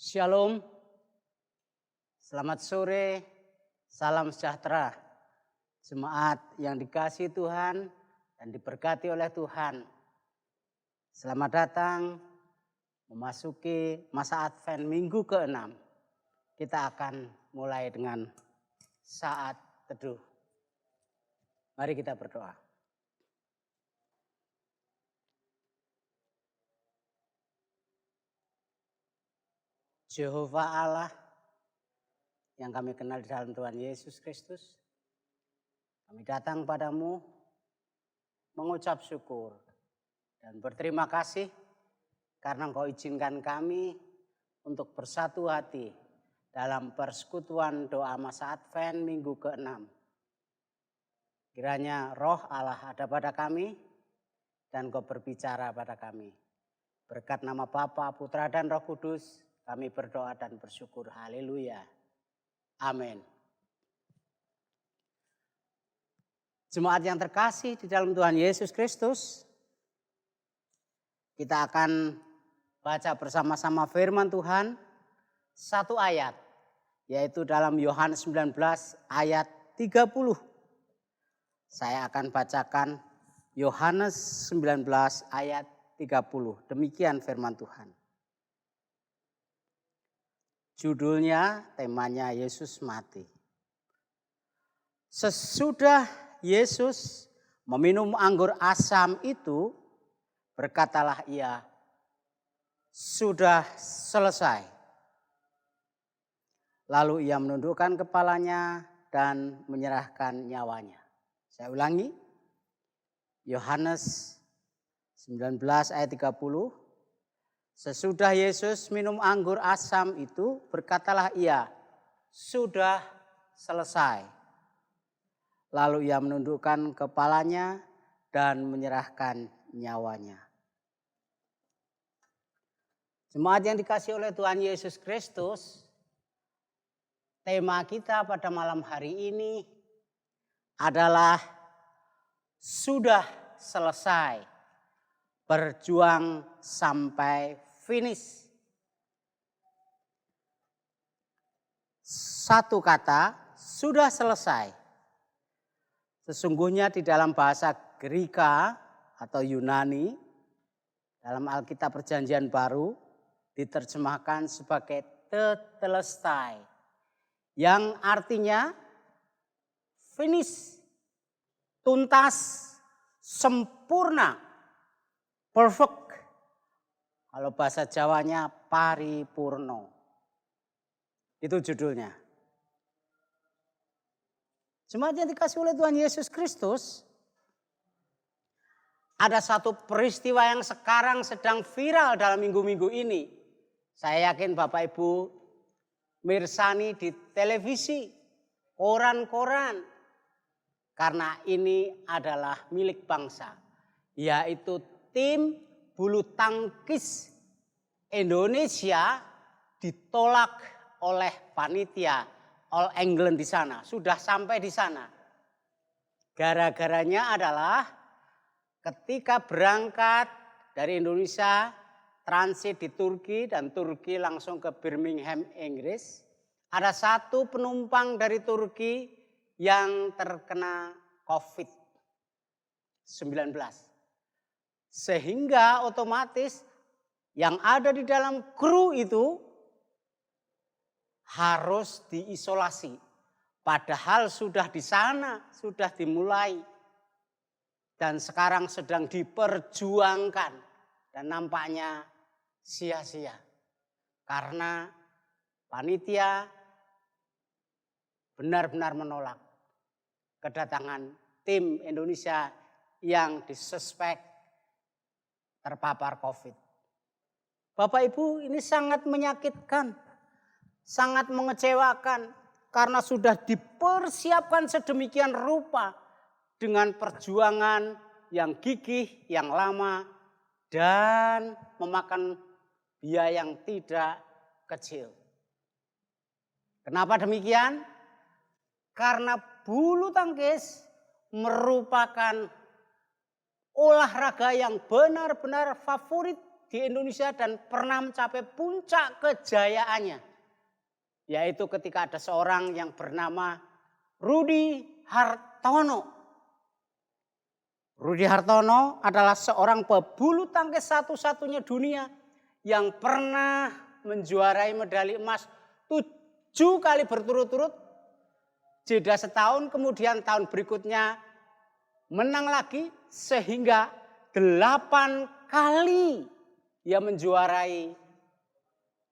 Shalom, selamat sore, salam sejahtera. Jemaat yang dikasihi Tuhan dan diberkati oleh Tuhan. Selamat datang memasuki masa Advent minggu ke-6. Kita akan mulai dengan saat teduh. Mari kita berdoa. Jehovah Allah yang kami kenal di dalam Tuhan Yesus Kristus, kami datang padamu mengucap syukur dan berterima kasih karena Engkau izinkan kami untuk bersatu hati dalam persekutuan doa masa Advent minggu ke-6. Kiranya roh Allah ada pada kami dan Engkau berbicara pada kami. Berkat nama Bapa, Putra dan Roh Kudus, kami berdoa dan bersyukur. Haleluya. Amin. Jemaat yang terkasih di dalam Tuhan Yesus Kristus, kita akan baca bersama-sama firman Tuhan satu ayat, yaitu dalam Yohanes 19 ayat 30. Saya akan bacakan Yohanes 19 ayat 30. Demikian firman Tuhan. Judulnya, temanya Yesus mati. Sesudah Yesus meminum anggur asam itu, berkatalah ia, sudah selesai. Lalu ia menundukkan kepalanya dan menyerahkan nyawanya. Saya ulangi, Yohanes 19 ayat 30. Sesudah Yesus minum anggur asam itu, berkatalah ia, sudah selesai. Lalu ia menundukkan kepalanya dan menyerahkan nyawanya. Jemaat yang dikasihi oleh Tuhan Yesus Kristus, tema kita pada malam hari ini adalah sudah selesai, berjuang sampai finish. Satu kata, sudah selesai. Sesungguhnya di dalam bahasa Greka atau Yunani, dalam Alkitab Perjanjian Baru, diterjemahkan sebagai tetelestai, yang artinya finish, tuntas, sempurna, perfect. Kalau bahasa Jawanya paripurno. Itu judulnya. Jemaat yang dikasihi oleh Tuhan Yesus Kristus, ada satu peristiwa yang sekarang sedang viral dalam minggu-minggu ini. Saya yakin Bapak Ibu mirsani di televisi, koran-koran. Karena ini adalah milik bangsa. Yaitu tim bulu tangkis Indonesia ditolak oleh panitia All England di sana. Sudah sampai di sana. Gara-garanya adalah ketika berangkat dari Indonesia, transit di Turki dan Turki langsung ke Birmingham, Inggris. Ada satu penumpang dari Turki yang terkena COVID-19. Sehingga otomatis yang ada di dalam kru itu harus diisolasi. Padahal sudah di sana, sudah dimulai. Dan sekarang sedang diperjuangkan. Dan nampaknya sia-sia. Karena panitia benar-benar menolak kedatangan tim Indonesia yang disuspek terpapar COVID. Bapak Ibu, ini sangat menyakitkan, sangat mengecewakan karena sudah dipersiapkan sedemikian rupa dengan perjuangan yang gigih, yang lama dan memakan biaya yang tidak kecil. Kenapa demikian? Karena bulu tangkis merupakan olahraga yang benar-benar favorit di Indonesia dan pernah mencapai puncak kejayaannya. Yaitu ketika ada seorang yang bernama Rudy Hartono. Rudy Hartono adalah seorang pebulu tangkis satu-satunya dunia yang pernah menjuarai medali emas 7 kali berturut-turut. Jeda setahun, kemudian tahun berikutnya menang lagi sehingga 8 kali ia menjuarai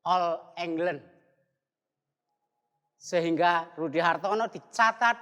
All England. Sehingga Rudy Hartono dicatat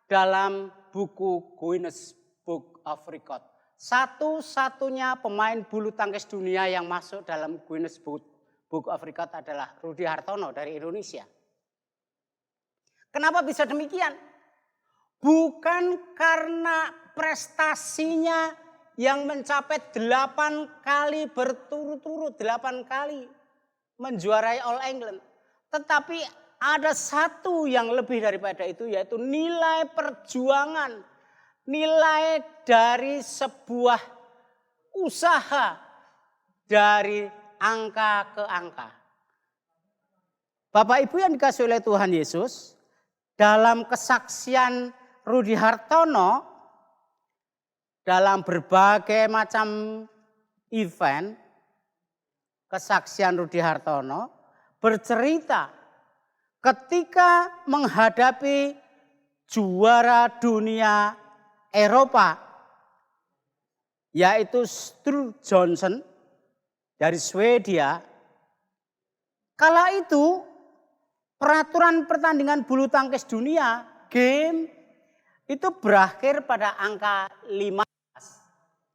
dalam buku Guinness Book of Record. Satu-satunya pemain bulu tangkis dunia yang masuk dalam Guinness Book of Record adalah Rudy Hartono dari Indonesia. Kenapa bisa demikian? Bukan karena prestasinya yang mencapai 8 kali berturut-turut, 8 kali menjuarai All England. Tetapi ada satu yang lebih daripada itu, yaitu nilai perjuangan. Nilai dari sebuah usaha dari angka ke angka. Bapak Ibu yang dikasihi oleh Tuhan Yesus, dalam kesaksian Rudy Hartono, dalam berbagai macam event, kesaksian Rudy Hartono bercerita ketika menghadapi juara dunia Eropa, yaitu Sture Johnson dari Swedia. Kala itu peraturan pertandingan bulu tangkis dunia, game, itu berakhir pada angka 15.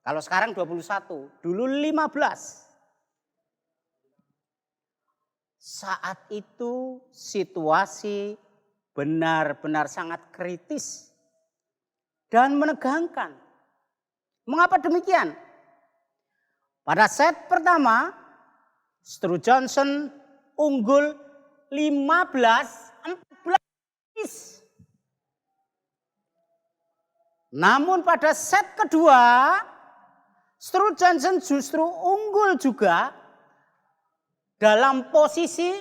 Kalau sekarang 21, dulu 15. Saat itu situasi benar-benar sangat kritis dan menegangkan. Mengapa demikian? Pada set pertama, Sture Johnson unggul 15-14. Namun pada set kedua, Sture Johnson justru unggul juga dalam posisi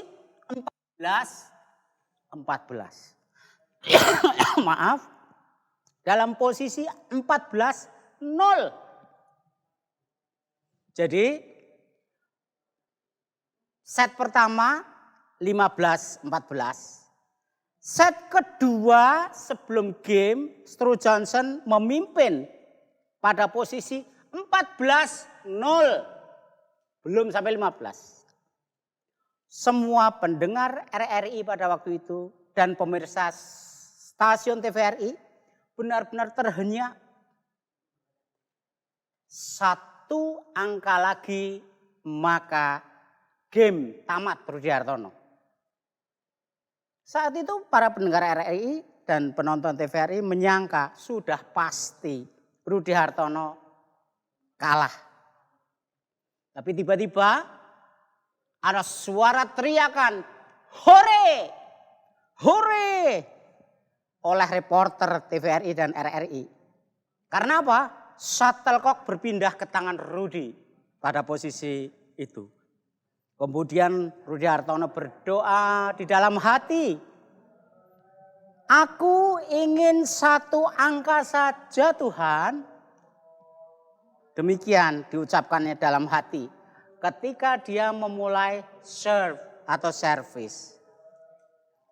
14. Maaf, dalam posisi 14-0. Jadi set pertama 15-14. Set kedua sebelum game, Sture Johnson memimpin pada posisi 14-0. Belum sampai 15. Semua pendengar RRI pada waktu itu dan pemirsa stasiun TVRI benar-benar terhenyak. 1 angka lagi maka game tamat Rudy Hartono. Saat itu para pendengar RRI dan penonton TVRI menyangka sudah pasti Rudy Hartono kalah. Tapi tiba-tiba ada suara teriakan, "Hore! Hore!" oleh reporter TVRI dan RRI. Karena apa? Shuttlecock berpindah ke tangan Rudy pada posisi itu. Kemudian Rudy Hartono berdoa di dalam hati. "Aku ingin 1 angka saja Tuhan." Demikian diucapkannya dalam hati ketika dia memulai serve atau service.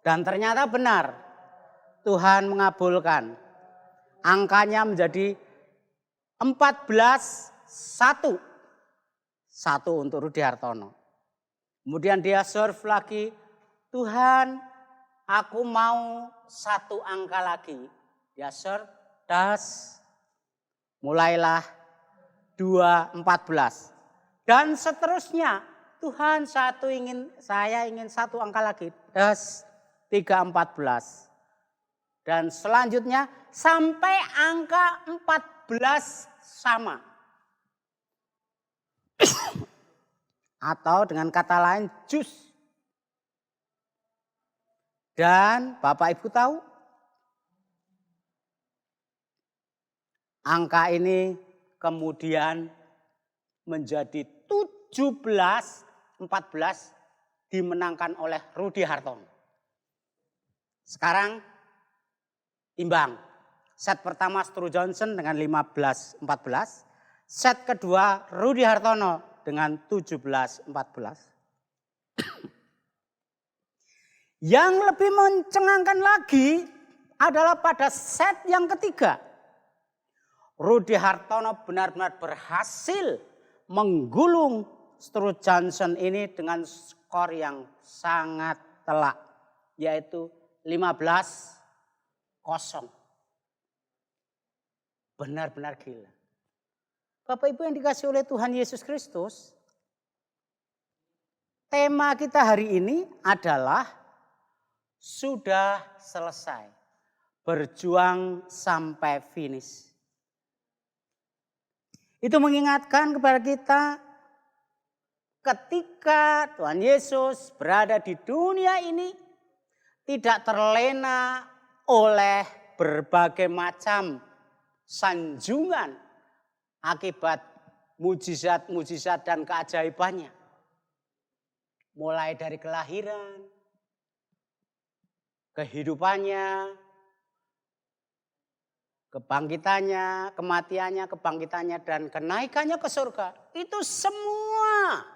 Dan ternyata benar, Tuhan mengabulkan. Angkanya menjadi 14-1. 1 untuk Rudy Hartono. Kemudian dia serve lagi, "Tuhan, aku mau 1 angka lagi." Dia serve, das. Mulailah 2-14. Dan seterusnya, "Tuhan, saya ingin 1 angka lagi." Das, 3-14. Dan selanjutnya sampai angka 14 sama. Atau dengan kata lain, jus. Dan Bapak Ibu tahu, angka ini kemudian menjadi 17-14 dimenangkan oleh Rudy Hartono. Sekarang imbang. Set pertama Stu Johnson dengan 15-14. Set kedua Rudy Hartono dengan 17-14. Yang lebih mencengangkan lagi adalah pada set yang ketiga. Rudy Hartono benar-benar berhasil menggulung Stu Johnson ini dengan skor yang sangat telak. Yaitu 15-0. Benar-benar gila. Bapak Ibu yang dikasihi oleh Tuhan Yesus Kristus. Tema kita hari ini adalah sudah selesai. Berjuang sampai finish. Itu mengingatkan kepada kita ketika Tuhan Yesus berada di dunia ini tidak terlena oleh berbagai macam sanjungan akibat mujizat-mujizat dan keajaibannya. Mulai dari kelahiran, kehidupannya, kebangkitannya, kematiannya, kebangkitannya, dan kenaikannya ke surga. Itu semua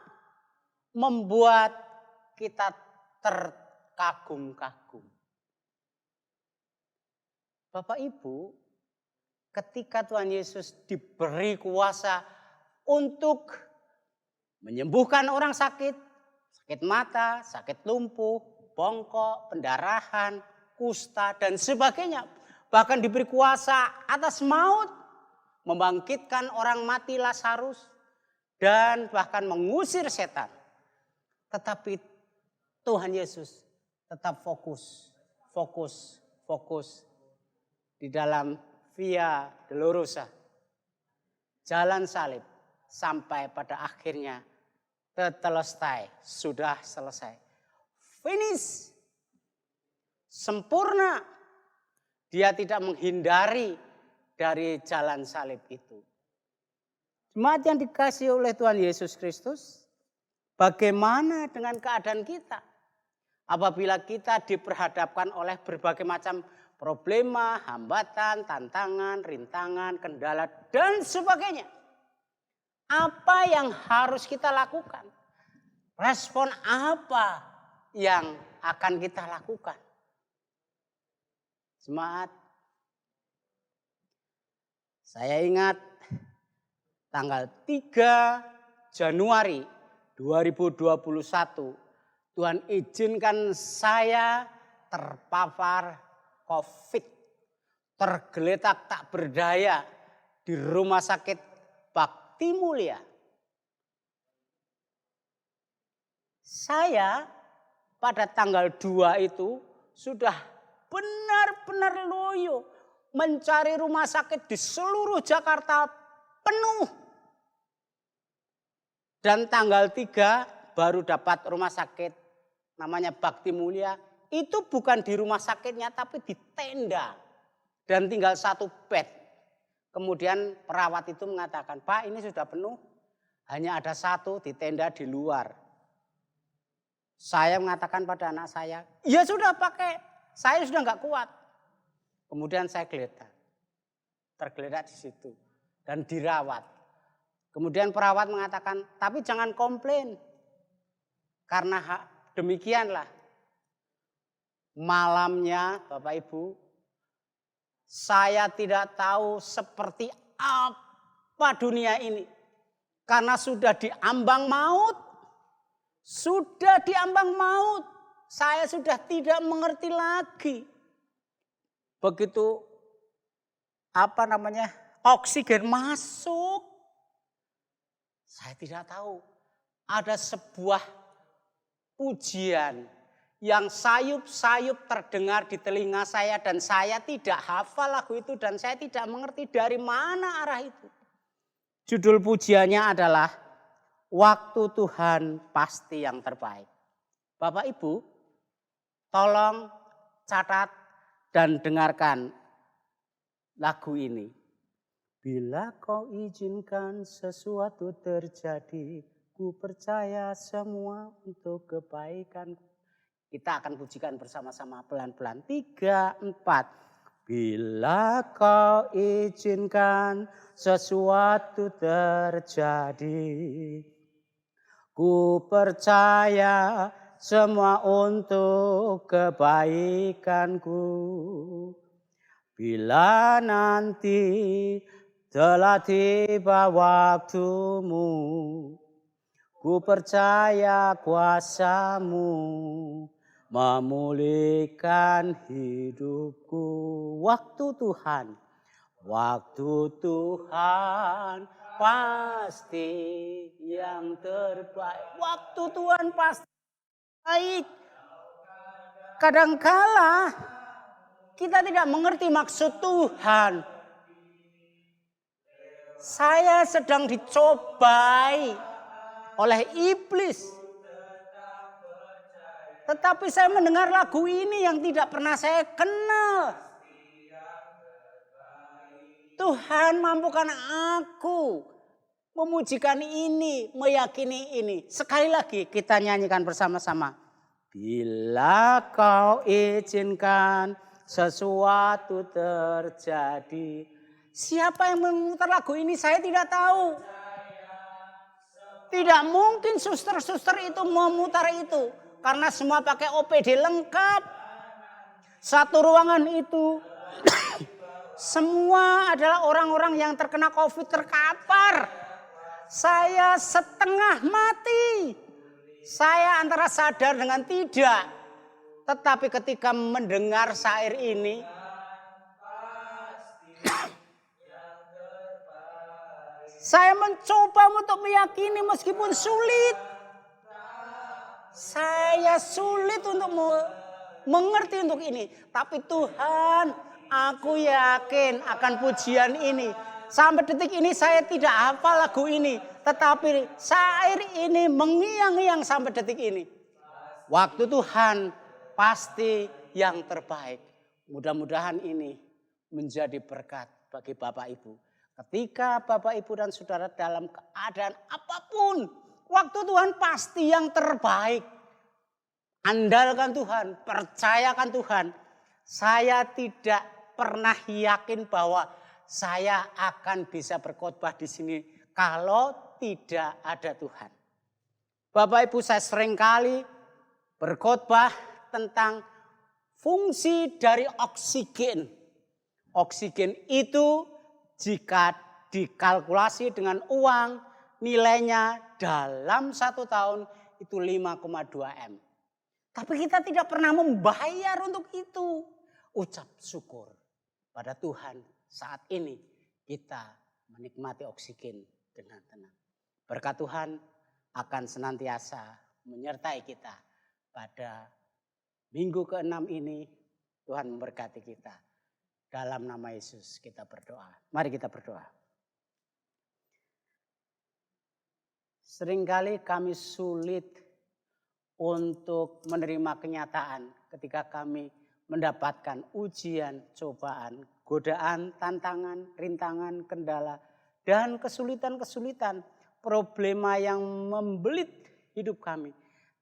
membuat kita terkagum-kagum. Bapak Ibu, ketika Tuhan Yesus diberi kuasa untuk menyembuhkan orang sakit, sakit mata, sakit lumpuh, bongkok, pendarahan, kusta, dan sebagainya. Bahkan diberi kuasa atas maut, membangkitkan orang mati Lazarus, dan bahkan mengusir setan. Tetapi Tuhan Yesus tetap fokus di dalam Via Dolorosa, jalan salib, sampai pada akhirnya tetelestai, sudah selesai. Finish, sempurna. Dia tidak menghindari dari jalan salib itu. Jemaat yang dikasihi oleh Tuhan Yesus Kristus, bagaimana dengan keadaan kita? Apabila kita diperhadapkan oleh berbagai macam problema, hambatan, tantangan, rintangan, kendala, dan sebagainya. Apa yang harus kita lakukan? Respon apa yang akan kita lakukan? Jemaat, saya ingat tanggal 3 Januari 2021, Tuhan izinkan saya terpapar COVID, tergeletak tak berdaya di rumah sakit Bakti Mulia. Saya pada tanggal 2 itu sudah benar-benar loyo mencari rumah sakit di seluruh Jakarta penuh. Dan tanggal 3 baru dapat rumah sakit namanya Bakti Mulia. Itu bukan di rumah sakitnya tapi di tenda. Dan tinggal 1 bed. Kemudian perawat itu mengatakan, Pak ini sudah penuh. Hanya ada 1 di tenda di luar. Saya mengatakan pada anak saya, ya sudah pakai. Saya sudah enggak kuat. Kemudian saya tergeletak di situ. Dan dirawat. Kemudian perawat mengatakan, tapi jangan komplain. Karena demikianlah. Malamnya Bapak Ibu, saya tidak tahu seperti apa dunia ini. Karena sudah diambang maut. Sudah diambang maut. Saya sudah tidak mengerti lagi. Begitu oksigen masuk. Saya tidak tahu. Ada sebuah pujian yang sayup-sayup terdengar di telinga saya dan saya tidak hafal lagu itu dan saya tidak mengerti dari mana arah itu. Judul pujiannya adalah Waktu Tuhan Pasti Yang Terbaik. Bapak Ibu, tolong catat dan dengarkan lagu ini. Bila kau izinkan sesuatu terjadi ku percaya semua untuk kebaikan. Kita akan pujikan bersama-sama pelan-pelan. 3, 4. Bila kau izinkan sesuatu terjadi, ku percaya semua untuk kebaikanku. Bila nanti telah tiba waktumu, ku percaya kuasa-Mu memulihkan hidupku. Waktu Tuhan pasti yang terbaik. Waktu Tuhan pasti baik. Kadangkala kita tidak mengerti maksud Tuhan. Saya sedang dicobai oleh iblis. Tetapi saya mendengar lagu ini yang tidak pernah saya kenal. Tuhan mampukan aku memujikan ini, meyakini ini. Sekali lagi kita nyanyikan bersama-sama. Bila kau izinkan sesuatu terjadi. Siapa yang memutar lagu ini saya tidak tahu. Tidak mungkin suster-suster itu memutar itu. Karena semua pakai OPD lengkap. Satu ruangan itu semua adalah orang-orang yang terkena COVID terkapar. Saya setengah mati. Saya antara sadar dengan tidak. Tetapi ketika mendengar syair ini, saya mencoba untuk meyakini meskipun sulit. Saya sulit untuk mengerti untuk ini. Tapi Tuhan, aku yakin akan pujian ini. Sampai detik ini saya tidak hafal lagu ini. Tetapi syair ini mengiang-iang sampai detik ini. Waktu Tuhan pasti yang terbaik. Mudah-mudahan ini menjadi berkat bagi Bapak Ibu. Ketika Bapak Ibu dan Saudara dalam keadaan apapun, waktu Tuhan pasti yang terbaik. Andalkan Tuhan, percayakan Tuhan. Saya tidak pernah yakin bahwa saya akan bisa berkhotbah di sini kalau tidak ada Tuhan. Bapak Ibu, saya seringkali berkhotbah tentang fungsi dari oksigen. Oksigen itu jika dikalkulasi dengan uang, nilainya dalam 1 tahun itu 5,2 M. Tapi kita tidak pernah membayar untuk itu. Ucap syukur pada Tuhan saat ini kita menikmati oksigen dengan tenang. Berkat Tuhan akan senantiasa menyertai kita pada minggu ke-6 ini. Tuhan memberkati kita. Dalam nama Yesus kita berdoa. Mari kita berdoa. Seringkali kami sulit untuk menerima kenyataan ketika kami mendapatkan ujian, cobaan, godaan, tantangan, rintangan, kendala, dan kesulitan-kesulitan, problema yang membelit hidup kami.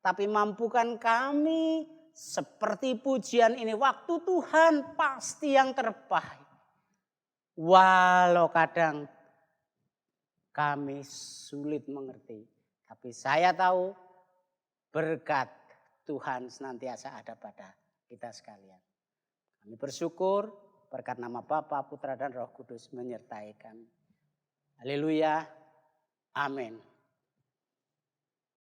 Tapi mampukan kami seperti pujian ini, waktu Tuhan pasti yang terbaik. Walau kadang kami sulit mengerti, tapi saya tahu berkat Tuhan senantiasa ada pada kita sekalian. Kami bersyukur berkat nama Bapa, Putra dan Roh Kudus menyertai kami. Haleluya. Amin.